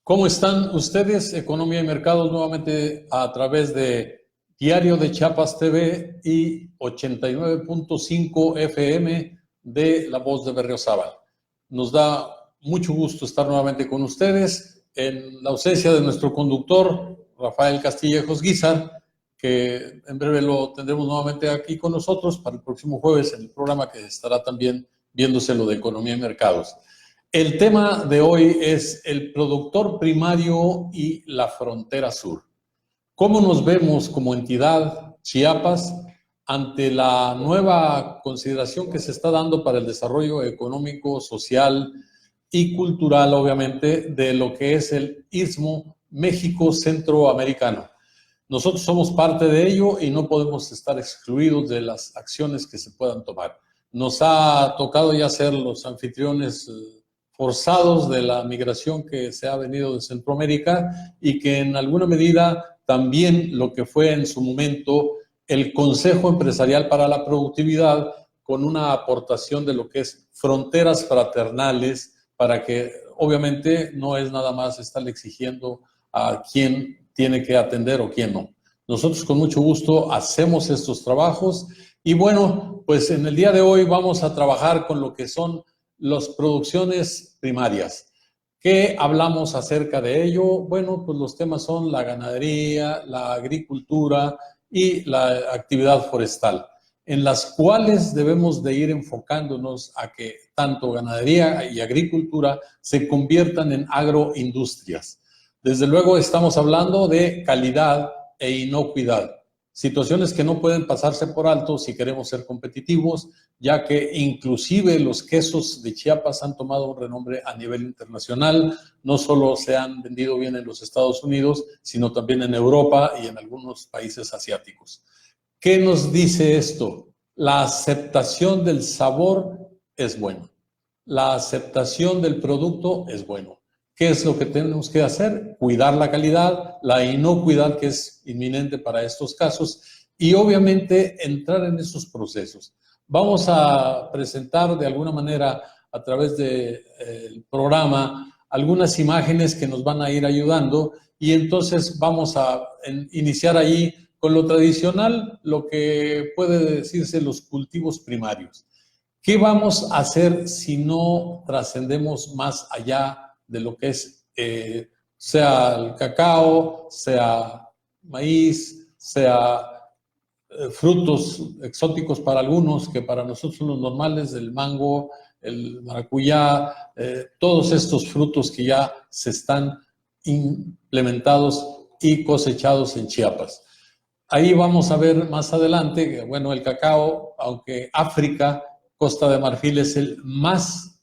¿Cómo están ustedes? Economía y Mercados nuevamente a través de Diario de Chiapas TV y 89.5 FM de La Voz de Berriozábal. Nos da mucho gusto estar nuevamente con ustedes en la ausencia de nuestro conductor, Rafael Castillejos Guízar, que en breve lo tendremos nuevamente aquí con nosotros para el próximo jueves en el programa que estará también viéndose lo de Economía y Mercados. El tema de hoy es el productor primario y la frontera sur. ¿Cómo nos vemos como entidad Chiapas ante la nueva consideración que se está dando para el desarrollo económico, social y cultural, obviamente, de lo que es el Istmo México-Centroamericano? Nosotros somos parte de ello y no podemos estar excluidos de las acciones que se puedan tomar. Nos ha tocado ya ser los anfitriones forzados de la migración que se ha venido de Centroamérica y que en alguna medida también lo que fue en su momento el Consejo Empresarial para la Productividad, con una aportación de lo que es fronteras fraternales, para que obviamente no es nada más estarle exigiendo a quién tiene que atender o quién no. Nosotros con mucho gusto hacemos estos trabajos y bueno, pues en el día de hoy vamos a trabajar con lo que son las producciones primarias. ¿Qué hablamos acerca de ello? Bueno, pues los temas son la ganadería, la agricultura y la actividad forestal, en las cuales debemos de ir enfocándonos a que tanto ganadería y agricultura se conviertan en agroindustrias. Desde luego estamos hablando de calidad e inocuidad, situaciones que no pueden pasarse por alto si queremos ser competitivos, ya que inclusive los quesos de Chiapas han tomado un renombre a nivel internacional. No solo se han vendido bien en los Estados Unidos, sino también en Europa y en algunos países asiáticos. ¿Qué nos dice esto? La aceptación del sabor es bueno. La aceptación del producto es bueno. ¿Qué es lo que tenemos que hacer? Cuidar la calidad, la inocuidad que es inminente para estos casos y obviamente entrar en esos procesos. Vamos a presentar de alguna manera a través del programa algunas imágenes que nos van a ir ayudando y entonces vamos a iniciar ahí con lo tradicional, lo que puede decirse los cultivos primarios. ¿Qué vamos a hacer si no trascendemos más allá de lo que es, sea el cacao, sea maíz, sea frutos exóticos para algunos, que para nosotros son los normales, el mango, el maracuyá, todos estos frutos que ya se están implementados y cosechados en Chiapas? Ahí vamos a ver más adelante que, bueno, el cacao, aunque África, Costa de Marfil es el más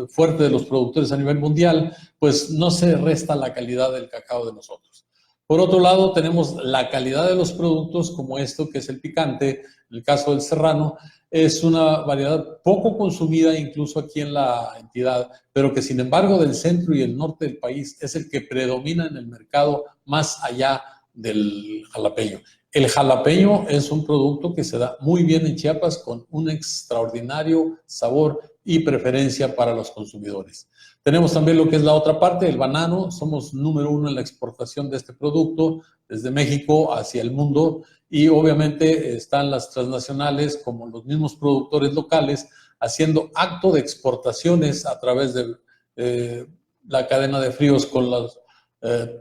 fuerte de los productores a nivel mundial, pues no se resta la calidad del cacao de nosotros. Por otro lado, tenemos la calidad de los productos como esto, que es el picante. En el caso del serrano, es una variedad poco consumida incluso aquí en la entidad, pero que sin embargo del centro y el norte del país es el que predomina en el mercado más allá del jalapeño. El jalapeño es un producto que se da muy bien en Chiapas con un extraordinario sabor y preferencia para los consumidores. Tenemos también lo que es la otra parte, el banano. Somos número 1 en la exportación de este producto desde México hacia el mundo y obviamente están las transnacionales como los mismos productores locales haciendo acto de exportaciones a través de la cadena de fríos con los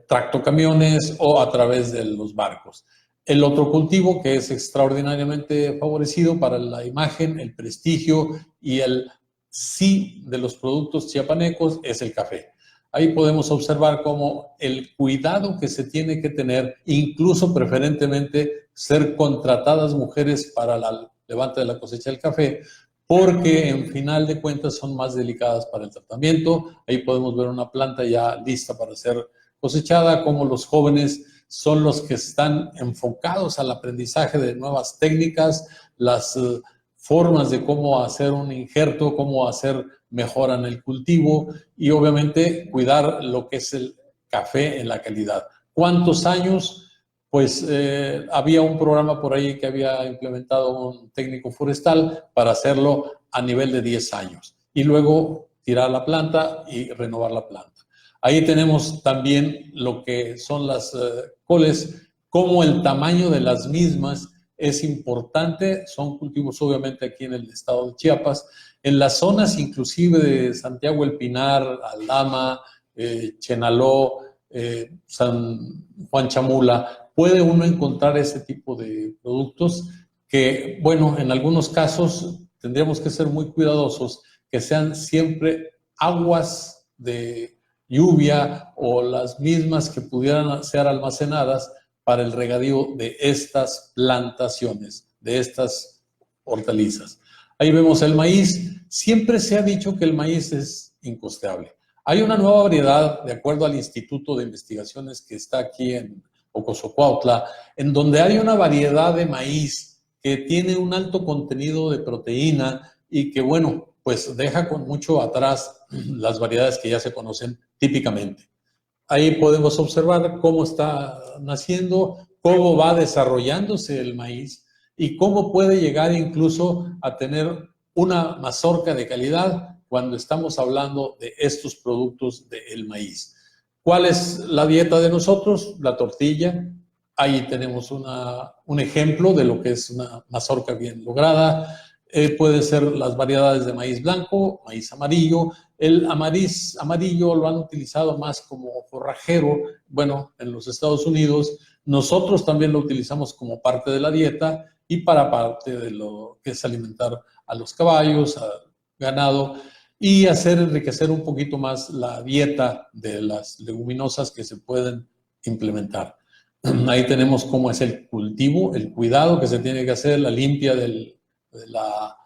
tractocamiones o a través de los barcos. El otro cultivo que es extraordinariamente favorecido para la imagen, el prestigio y el sí de los productos chiapanecos es el café. Ahí podemos observar cómo el cuidado que se tiene que tener, incluso preferentemente ser contratadas mujeres para la levante de la cosecha del café, porque en final de cuentas son más delicadas para el tratamiento. Ahí podemos ver una planta ya lista para ser cosechada, como los jóvenes son los que están enfocados al aprendizaje de nuevas técnicas, las formas de cómo hacer un injerto, cómo hacer mejora en el cultivo y obviamente cuidar lo que es el café en la calidad. ¿Cuántos años? Pues había un programa por ahí que había implementado un técnico forestal para hacerlo a nivel de 10 años y luego tirar la planta y renovar la planta. Ahí tenemos también lo que son las coles, como el tamaño de las mismas es importante, son cultivos obviamente aquí en el estado de Chiapas, en las zonas inclusive de Santiago El Pinar, Aldama, Chenaló, San Juan Chamula, puede uno encontrar ese tipo de productos que, bueno, en algunos casos tendríamos que ser muy cuidadosos, que sean siempre aguas de lluvia o las mismas que pudieran ser almacenadas para el regadío de estas plantaciones, de estas hortalizas. Ahí vemos el maíz. Siempre se ha dicho que el maíz es incosteable. Hay una nueva variedad, de acuerdo al Instituto de Investigaciones que está aquí en Ocosocuautla, en donde hay una variedad de maíz que tiene un alto contenido de proteína y que, bueno, pues deja con mucho atrás las variedades que ya se conocen típicamente. Ahí podemos observar cómo está naciendo, cómo va desarrollándose el maíz y cómo puede llegar incluso a tener una mazorca de calidad cuando estamos hablando de estos productos del maíz. ¿Cuál es la dieta de nosotros? La tortilla. Ahí tenemos un ejemplo de lo que es una mazorca bien lograda. Puede ser las variedades de maíz blanco, maíz amarillo. El maíz amarillo lo han utilizado más como forrajero, bueno, en los Estados Unidos. Nosotros también lo utilizamos como parte de la dieta y para parte de lo que es alimentar a los caballos, al ganado y hacer enriquecer un poquito más la dieta de las leguminosas que se pueden implementar. Ahí tenemos cómo es el cultivo, el cuidado que se tiene que hacer, la limpia de la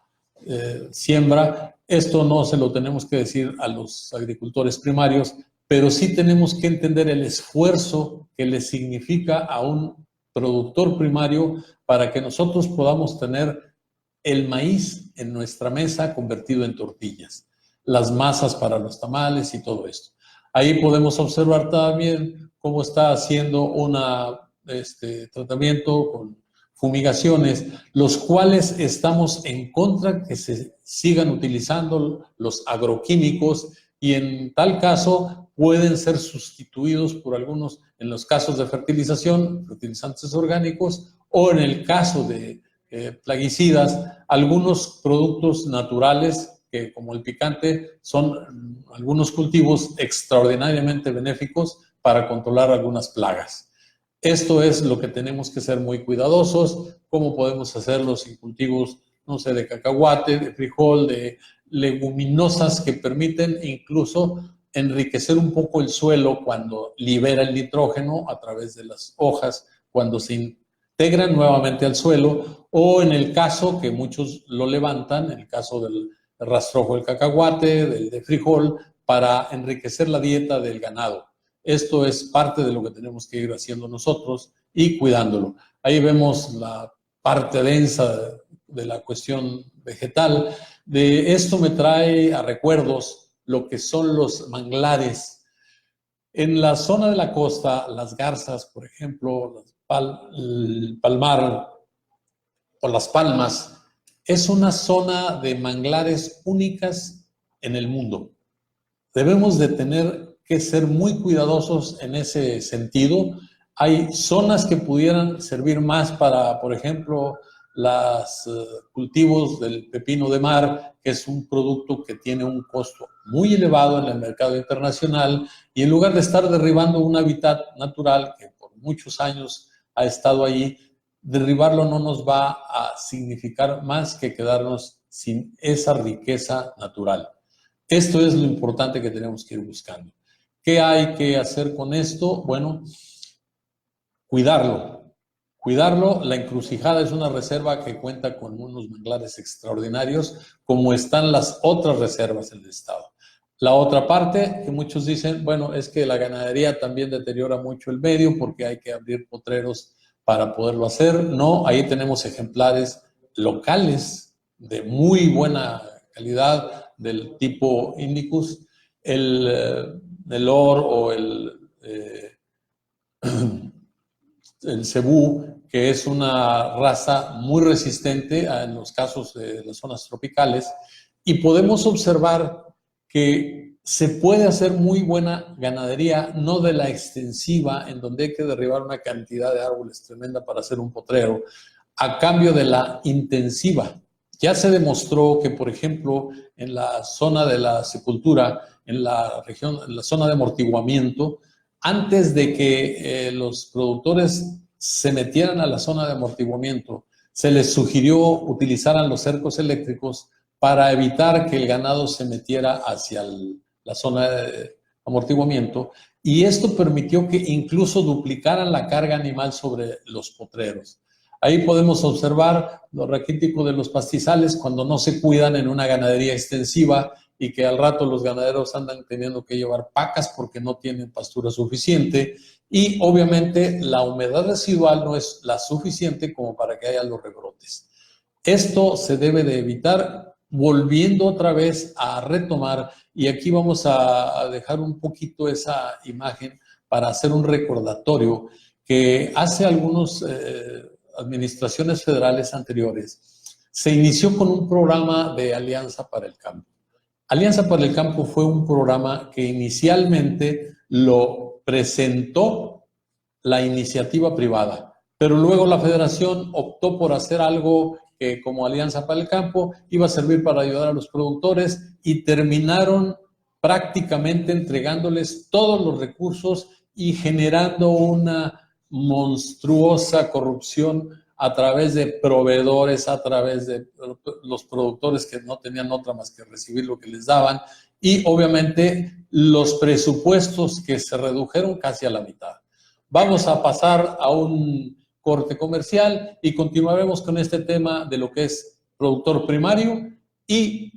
siembra. Esto no se lo tenemos que decir a los agricultores primarios, pero sí tenemos que entender el esfuerzo que le significa a un productor primario para que nosotros podamos tener el maíz en nuestra mesa convertido en tortillas, las masas para los tamales y todo esto. Ahí podemos observar también cómo está haciendo un tratamiento con fumigaciones, los cuales estamos en contra que se sigan utilizando los agroquímicos y en tal caso pueden ser sustituidos por algunos, en los casos de fertilización, fertilizantes orgánicos o en el caso de plaguicidas, algunos productos naturales que como el picante son algunos cultivos extraordinariamente benéficos para controlar algunas plagas. Esto es lo que tenemos que ser muy cuidadosos, cómo podemos hacerlo sin cultivos, no sé, de cacahuate, de frijol, de leguminosas que permiten incluso enriquecer un poco el suelo cuando libera el nitrógeno a través de las hojas, cuando se integran nuevamente al suelo, o en el caso que muchos lo levantan, en el caso del rastrojo del cacahuate, del de frijol, para enriquecer la dieta del ganado. Esto es parte de lo que tenemos que ir haciendo nosotros y cuidándolo. Ahí vemos la parte densa de la cuestión vegetal. De esto me trae a recuerdos lo que son los manglares. En la zona de la costa, las garzas, por ejemplo, el palmar o las palmas, es una zona de manglares únicas en el mundo. Debemos de tener que ser muy cuidadosos en ese sentido. Hay zonas que pudieran servir más para, por ejemplo, los cultivos del pepino de mar, que es un producto que tiene un costo muy elevado en el mercado internacional, y en lugar de estar derribando un hábitat natural que por muchos años ha estado ahí, derribarlo no nos va a significar más que quedarnos sin esa riqueza natural. Esto es lo importante que tenemos que ir buscando. ¿Qué hay que hacer con esto? Bueno, cuidarlo. Cuidarlo, la Encrucijada es una reserva que cuenta con unos manglares extraordinarios, como están las otras reservas del estado. La otra parte, que muchos dicen, bueno, es que la ganadería también deteriora mucho el medio porque hay que abrir potreros para poderlo hacer. No, ahí tenemos ejemplares locales de muy buena calidad del tipo Indicus. El Or o el Cebú, que es una raza muy resistente en los casos de las zonas tropicales, y podemos observar que se puede hacer muy buena ganadería, no de la extensiva, en donde hay que derribar una cantidad de árboles tremenda para hacer un potrero, a cambio de la intensiva. Ya se demostró que, por ejemplo, en la zona de la sepultura, en la región, en la zona de amortiguamiento, antes de que los productores se metieran a la zona de amortiguamiento, se les sugirió utilizaran los cercos eléctricos para evitar que el ganado se metiera hacia la zona de amortiguamiento, y esto permitió que incluso duplicaran la carga animal sobre los potreros. Ahí podemos observar lo raquítico de los pastizales cuando no se cuidan en una ganadería extensiva y que al rato los ganaderos andan teniendo que llevar pacas porque no tienen pastura suficiente, y obviamente la humedad residual no es la suficiente como para que haya los rebrotes. Esto se debe de evitar volviendo otra vez a retomar, y aquí vamos a dejar un poquito esa imagen para hacer un recordatorio que hace algunas administraciones federales anteriores se inició con un programa de Alianza para el Campo. Alianza para el Campo fue un programa que inicialmente lo presentó la iniciativa privada, pero luego la federación optó por hacer algo que como Alianza para el Campo iba a servir para ayudar a los productores, y terminaron prácticamente entregándoles todos los recursos y generando una monstruosa corrupción a través de proveedores, a través de los productores que no tenían otra más que recibir lo que les daban, y obviamente los presupuestos que se redujeron casi a la mitad. Vamos a pasar a un corte comercial y continuaremos con este tema de lo que es productor primario y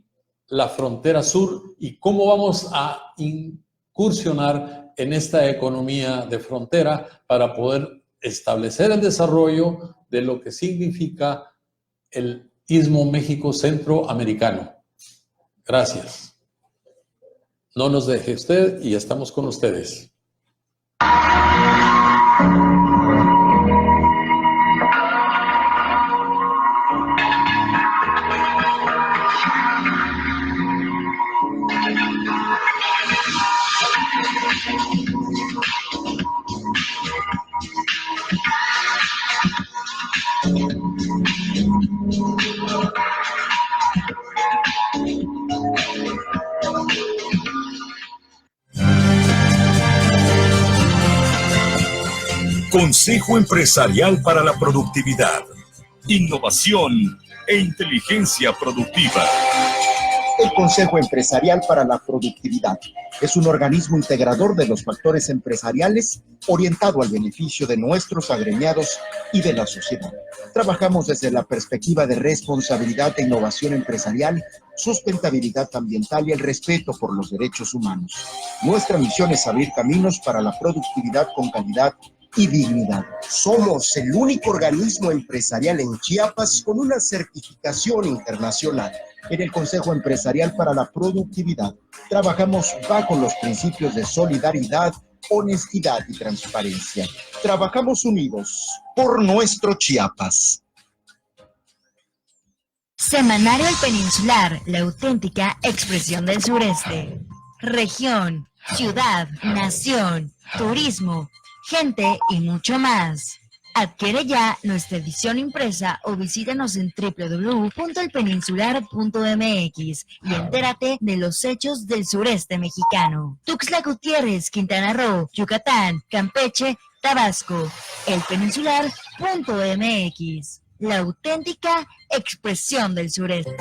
la frontera sur y cómo vamos a incursionar en esta economía de frontera para poder establecer el desarrollo de lo que significa el Istmo México Centroamericano. Gracias. No nos deje usted y estamos con ustedes. Consejo Empresarial para la Productividad, Innovación e Inteligencia Productiva. El Consejo Empresarial para la Productividad es un organismo integrador de los factores empresariales orientado al beneficio de nuestros agremiados y de la sociedad. Trabajamos desde la perspectiva de responsabilidad e innovación empresarial, sustentabilidad ambiental y el respeto por los derechos humanos. Nuestra misión es abrir caminos para la productividad con calidad y dignidad. Somos el único organismo empresarial en Chiapas con una certificación internacional. En el Consejo Empresarial para la Productividad trabajamos bajo los principios de solidaridad, honestidad y transparencia. Trabajamos unidos por nuestro Chiapas. Semanario El Peninsular, la auténtica expresión del sureste. Región, ciudad, nación, turismo, gente y mucho más. Adquiere ya nuestra edición impresa o visítanos en www.elpeninsular.mx y entérate de los hechos del sureste mexicano. Tuxtla Gutiérrez, Quintana Roo, Yucatán, Campeche, Tabasco. Elpeninsular.mx, la auténtica expresión del sureste.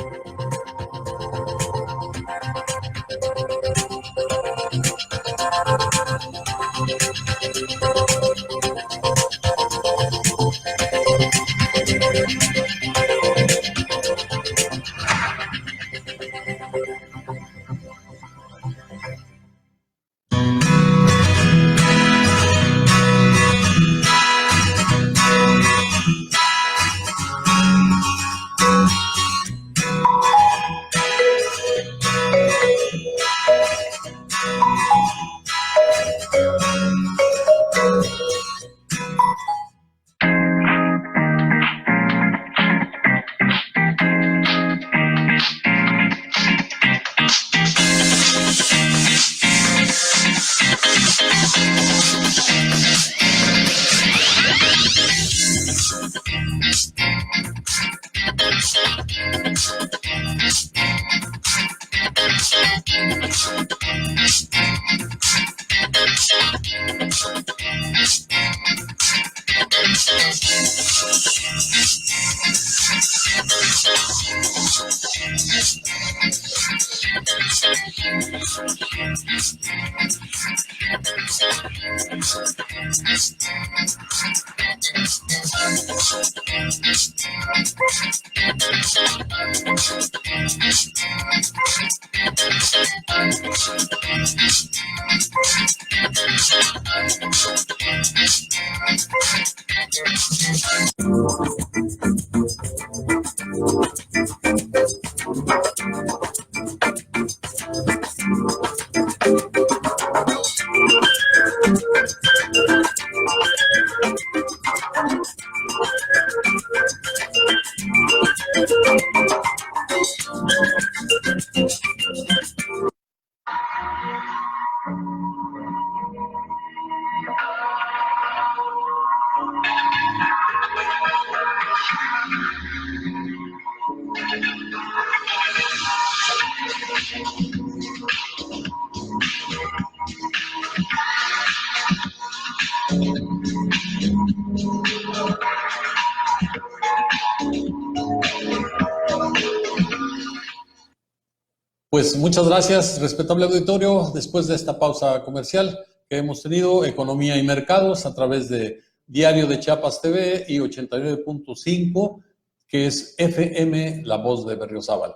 Pues muchas gracias, respetable auditorio. Después de esta pausa comercial que hemos tenido, Economía y Mercados a través de Diario de Chiapas TV y 89.5, que es FM, La Voz de Berriozábal.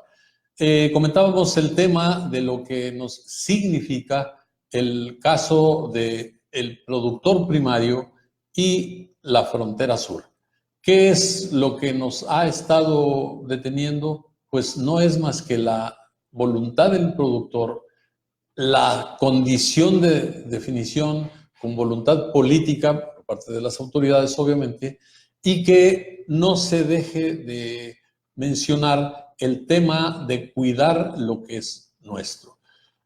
Comentábamos el tema de lo que nos significa el caso del productor primario y la frontera sur. ¿Qué es lo que nos ha estado deteniendo? Pues no es más que la voluntad del productor, la condición de definición con voluntad política por parte de las autoridades, obviamente, y que no se deje de mencionar el tema de cuidar lo que es nuestro.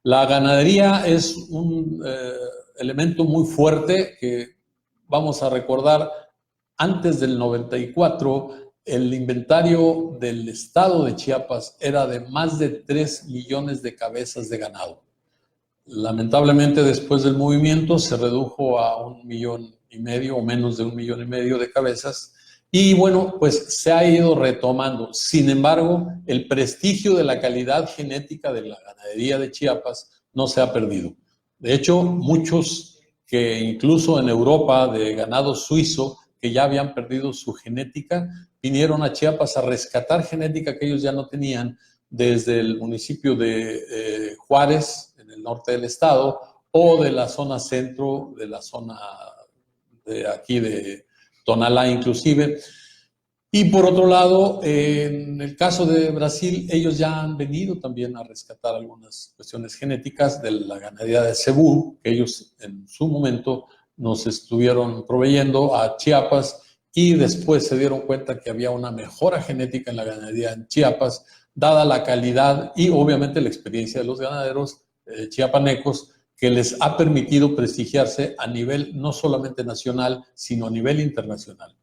La ganadería es un elemento muy fuerte que vamos a recordar. Antes del 94, el inventario del estado de Chiapas era de más de 3 millones de cabezas de ganado. Lamentablemente, después del movimiento se redujo a 1,5 millones o menos de 1,5 millones de cabezas. Y bueno, pues se ha ido retomando. Sin embargo, el prestigio de la calidad genética de la ganadería de Chiapas no se ha perdido. De hecho, muchos que incluso en Europa de ganado suizo, que ya habían perdido su genética, vinieron a Chiapas a rescatar genética que ellos ya no tenían desde el municipio de Juárez, en el norte del estado, o de la zona centro, de la zona de aquí de Tonalá inclusive. Y por otro lado, en el caso de Brasil, ellos ya han venido también a rescatar algunas cuestiones genéticas de la ganadería de Cebú, que ellos en su momento nos estuvieron proveyendo a Chiapas, y después se dieron cuenta que había una mejora genética en la ganadería en Chiapas, dada la calidad y obviamente la experiencia de los ganaderos chiapanecos, que les ha permitido prestigiarse a nivel no solamente nacional, sino a nivel internacional.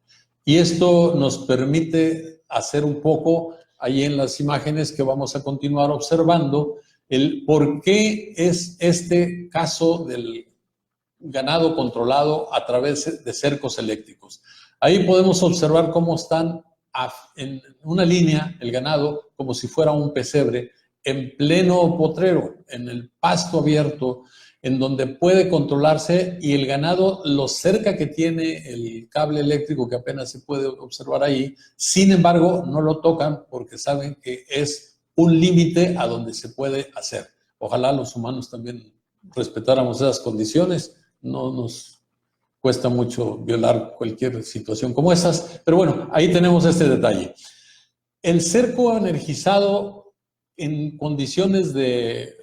Y esto nos permite hacer un poco, ahí en las imágenes que vamos a continuar observando, el por qué es este caso del ganado controlado a través de cercos eléctricos. Ahí podemos observar cómo están en una línea el ganado, como si fuera un pesebre, en pleno potrero, en el pasto abierto, en donde puede controlarse, y el ganado, lo cerca que tiene el cable eléctrico, que apenas se puede observar ahí, sin embargo, no lo tocan porque saben que es un límite a donde se puede hacer. Ojalá los humanos también respetáramos esas condiciones. No nos cuesta mucho violar cualquier situación como esas, pero bueno, ahí tenemos este detalle. El cerco energizado en condiciones de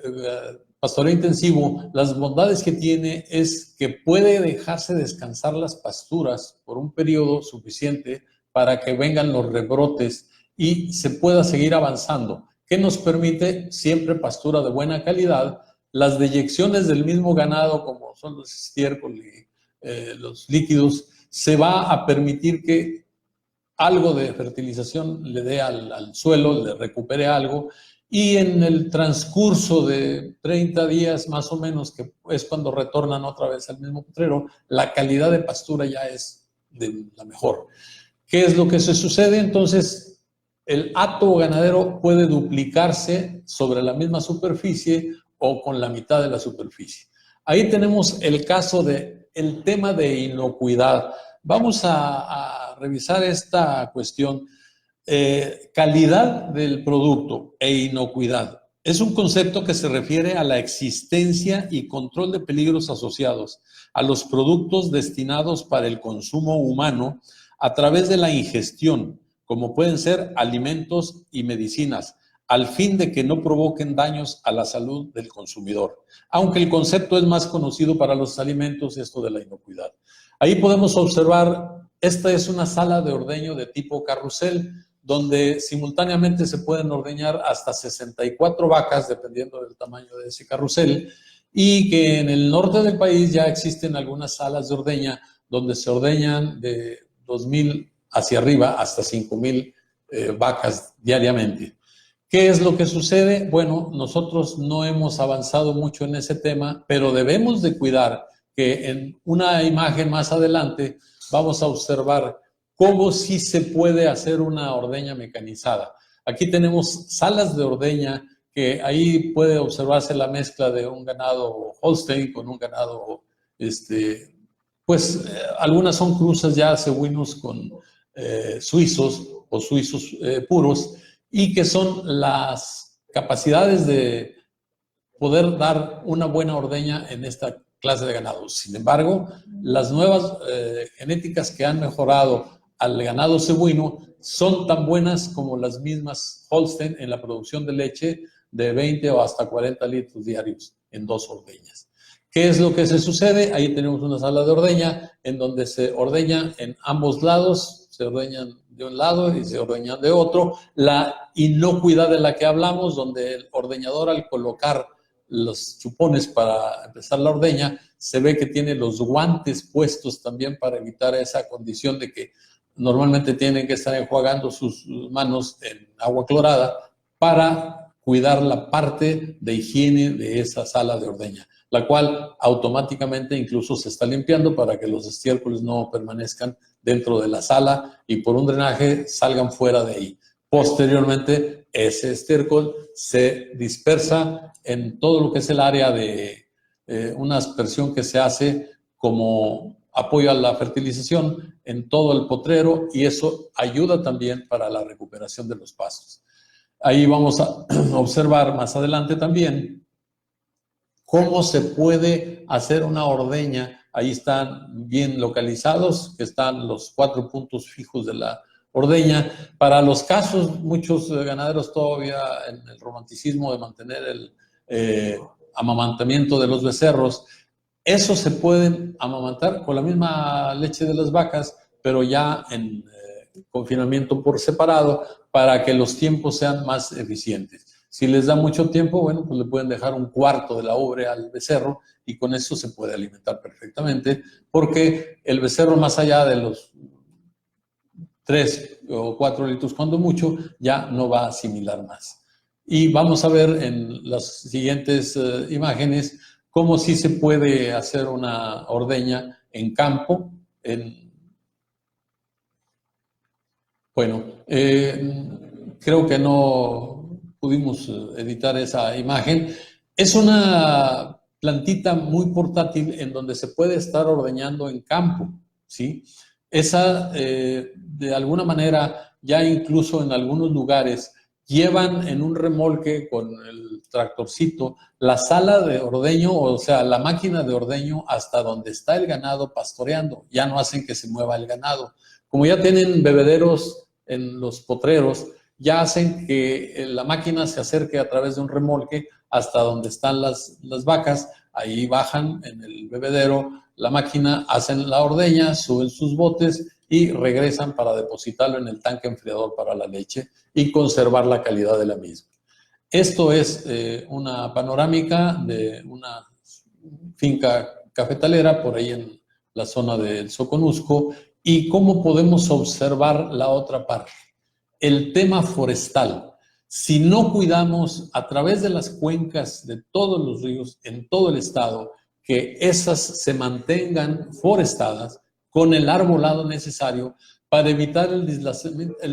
pastoreo intensivo, las bondades que tiene es que puede dejarse descansar las pasturas por un periodo suficiente para que vengan los rebrotes y se pueda seguir avanzando, que nos permite siempre pastura de buena calidad. Las deyecciones del mismo ganado, como son los estiércol y los líquidos, se va a permitir que algo de fertilización le dé al suelo, le recupere algo, y en el transcurso de 30 días más o menos, que es cuando retornan otra vez al mismo potrero, la calidad de pastura ya es de la mejor. ¿Qué es lo que se sucede? Entonces, el hato ganadero puede duplicarse sobre la misma superficie, o con la mitad de la superficie. Ahí tenemos el caso del tema de inocuidad. Vamos a revisar esta cuestión. Calidad del producto e inocuidad. Es un concepto que se refiere a la existencia y control de peligros asociados a los productos destinados para el consumo humano a través de la ingestión, como pueden ser alimentos y medicinas, al fin de que no provoquen daños a la salud del consumidor. Aunque el concepto es más conocido para los alimentos, esto de la inocuidad. Ahí podemos observar, esta es una sala de ordeño de tipo carrusel, donde simultáneamente se pueden ordeñar hasta 64 vacas, dependiendo del tamaño de ese carrusel, y que en el norte del país ya existen algunas salas de ordeña donde se ordeñan de 2,000 hacia arriba hasta 5,000 vacas diariamente. ¿Qué es lo que sucede? Bueno, nosotros no hemos avanzado mucho en ese tema, pero debemos de cuidar que en una imagen más adelante vamos a observar cómo sí se puede hacer una ordeña mecanizada. Aquí tenemos salas de ordeña que ahí puede observarse la mezcla de un ganado Holstein con un ganado, algunas son cruzas ya cebuinos con suizos o suizos puros, y que son las capacidades de poder dar una buena ordeña en esta clase de ganado. Sin embargo, las nuevas genéticas que han mejorado al ganado cebuino son tan buenas como las mismas Holstein en la producción de leche de 20 o hasta 40 litros diarios en 2 ordeñas. ¿Qué es lo que se sucede? Ahí tenemos una sala de ordeña en donde se ordeña en ambos lados, se ordeñan de un lado y se ordeñan de otro. La inocuidad de la que hablamos, donde el ordeñador al colocar los chupones para empezar la ordeña, se ve que tiene los guantes puestos también para evitar esa condición de que normalmente tienen que estar enjuagando sus manos en agua clorada para cuidar la parte de higiene de esa sala de ordeña, la cual automáticamente incluso se está limpiando para que los estiércoles no permanezcan dentro de la sala y por un drenaje salgan fuera de ahí. Posteriormente, ese estiércol se dispersa en todo lo que es el área de una aspersión que se hace como apoyo a la fertilización en todo el potrero, y eso ayuda también para la recuperación de los pastos. Ahí vamos a observar más adelante también cómo se puede hacer una ordeña. Ahí están bien localizados, que están los 4 puntos fijos de la ordeña. Para los casos, muchos ganaderos todavía en el romanticismo de mantener el amamantamiento de los becerros, esos se pueden amamantar con la misma leche de las vacas, pero ya en confinamiento por separado, para que los tiempos sean más eficientes. Si les da mucho tiempo, bueno, pues le pueden dejar un cuarto de la ubre al becerro y con eso se puede alimentar perfectamente, porque el becerro, más allá de los 3 o 4 litros cuando mucho, ya no va a asimilar más. Y vamos a ver en las siguientes imágenes cómo sí se puede hacer una ordeña en campo. Creo que no pudimos editar esa imagen. Es una plantita muy portátil en donde se puede estar ordeñando en campo, ¿sí? Esa, de alguna manera, ya incluso en algunos lugares, llevan en un remolque con el tractorcito la sala de ordeño, o sea, la máquina de ordeño hasta donde está el ganado pastoreando. Ya no hacen que se mueva el ganado. Como ya tienen bebederos en los potreros, ya hacen que la máquina se acerque a través de un remolque hasta donde están las vacas. Ahí bajan en el bebedero la máquina, hacen la ordeña, suben sus botes y regresan para depositarlo en el tanque enfriador para la leche y conservar la calidad de la misma. Esto es una panorámica de una finca cafetalera por ahí en la zona del Soconusco, y cómo podemos observar la otra parte, el tema forestal. Si no cuidamos a través de las cuencas de todos los ríos en todo el estado, que esas se mantengan forestadas con el arbolado necesario para evitar el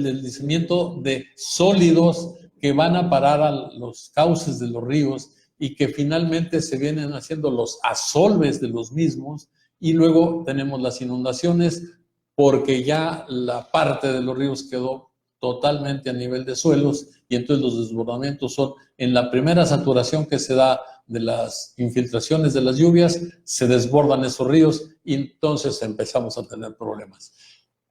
deslizamiento de sólidos que van a parar a los cauces de los ríos y que finalmente se vienen haciendo los asolves de los mismos, y luego tenemos las inundaciones porque ya la parte de los ríos quedó totalmente a nivel de suelos, y entonces los desbordamientos son en la primera saturación que se da de las infiltraciones de las lluvias, se desbordan esos ríos y entonces empezamos a tener problemas.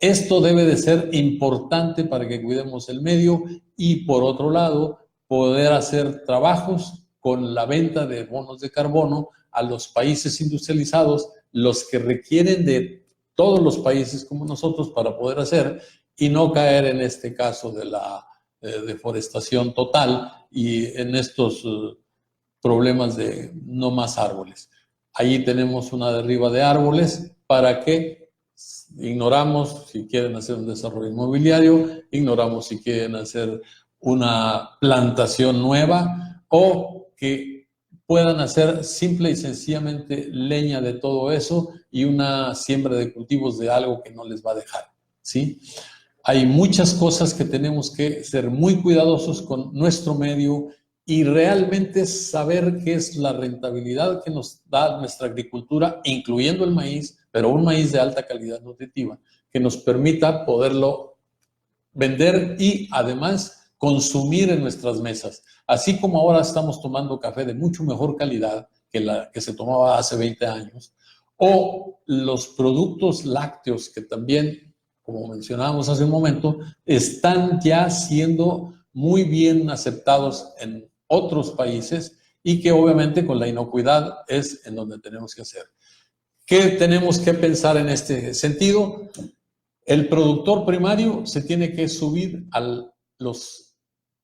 Esto debe de ser importante para que cuidemos el medio y, por otro lado, poder hacer trabajos con la venta de bonos de carbono a los países industrializados, los que requieren de todos los países como nosotros para poder hacer, y no caer en este caso de la deforestación total y en estos problemas de no más árboles. Allí tenemos una derriba de árboles para que ignoramos si quieren hacer un desarrollo inmobiliario, ignoramos si quieren hacer una plantación nueva o que puedan hacer simple y sencillamente leña de todo eso y una siembra de cultivos de algo que no les va a dejar, ¿sí? Hay muchas cosas que tenemos que ser muy cuidadosos con nuestro medio y realmente saber qué es la rentabilidad que nos da nuestra agricultura, incluyendo el maíz, pero un maíz de alta calidad nutritiva, que nos permita poderlo vender y además consumir en nuestras mesas. Así como ahora estamos tomando café de mucho mejor calidad que la que se tomaba hace 20 años, o los productos lácteos que también, como mencionábamos hace un momento, están ya siendo muy bien aceptados en otros países y que obviamente con la inocuidad es en donde tenemos que hacer. ¿Qué tenemos que pensar en este sentido? El productor primario se tiene que subir a los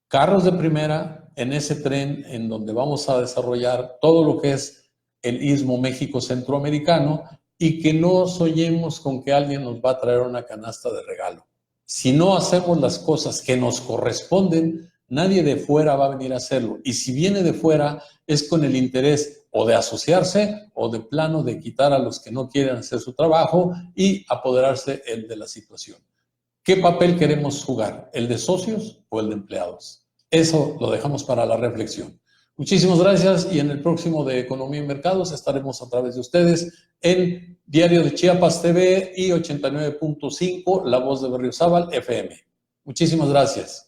carros de primera en ese tren en donde vamos a desarrollar todo lo que es el Istmo México-Centroamericano y que no soñemos con que alguien nos va a traer una canasta de regalo. Si no hacemos las cosas que nos corresponden, nadie de fuera va a venir a hacerlo. Y si viene de fuera, es con el interés o de asociarse o de plano de quitar a los que no quieren hacer su trabajo y apoderarse el de la situación. ¿Qué papel queremos jugar? ¿El de socios o el de empleados? Eso lo dejamos para la reflexión. Muchísimas gracias y en el próximo de Economía y Mercados estaremos a través de ustedes en Diario de Chiapas TV y 89.5 La Voz de Berriozábal FM. Muchísimas gracias.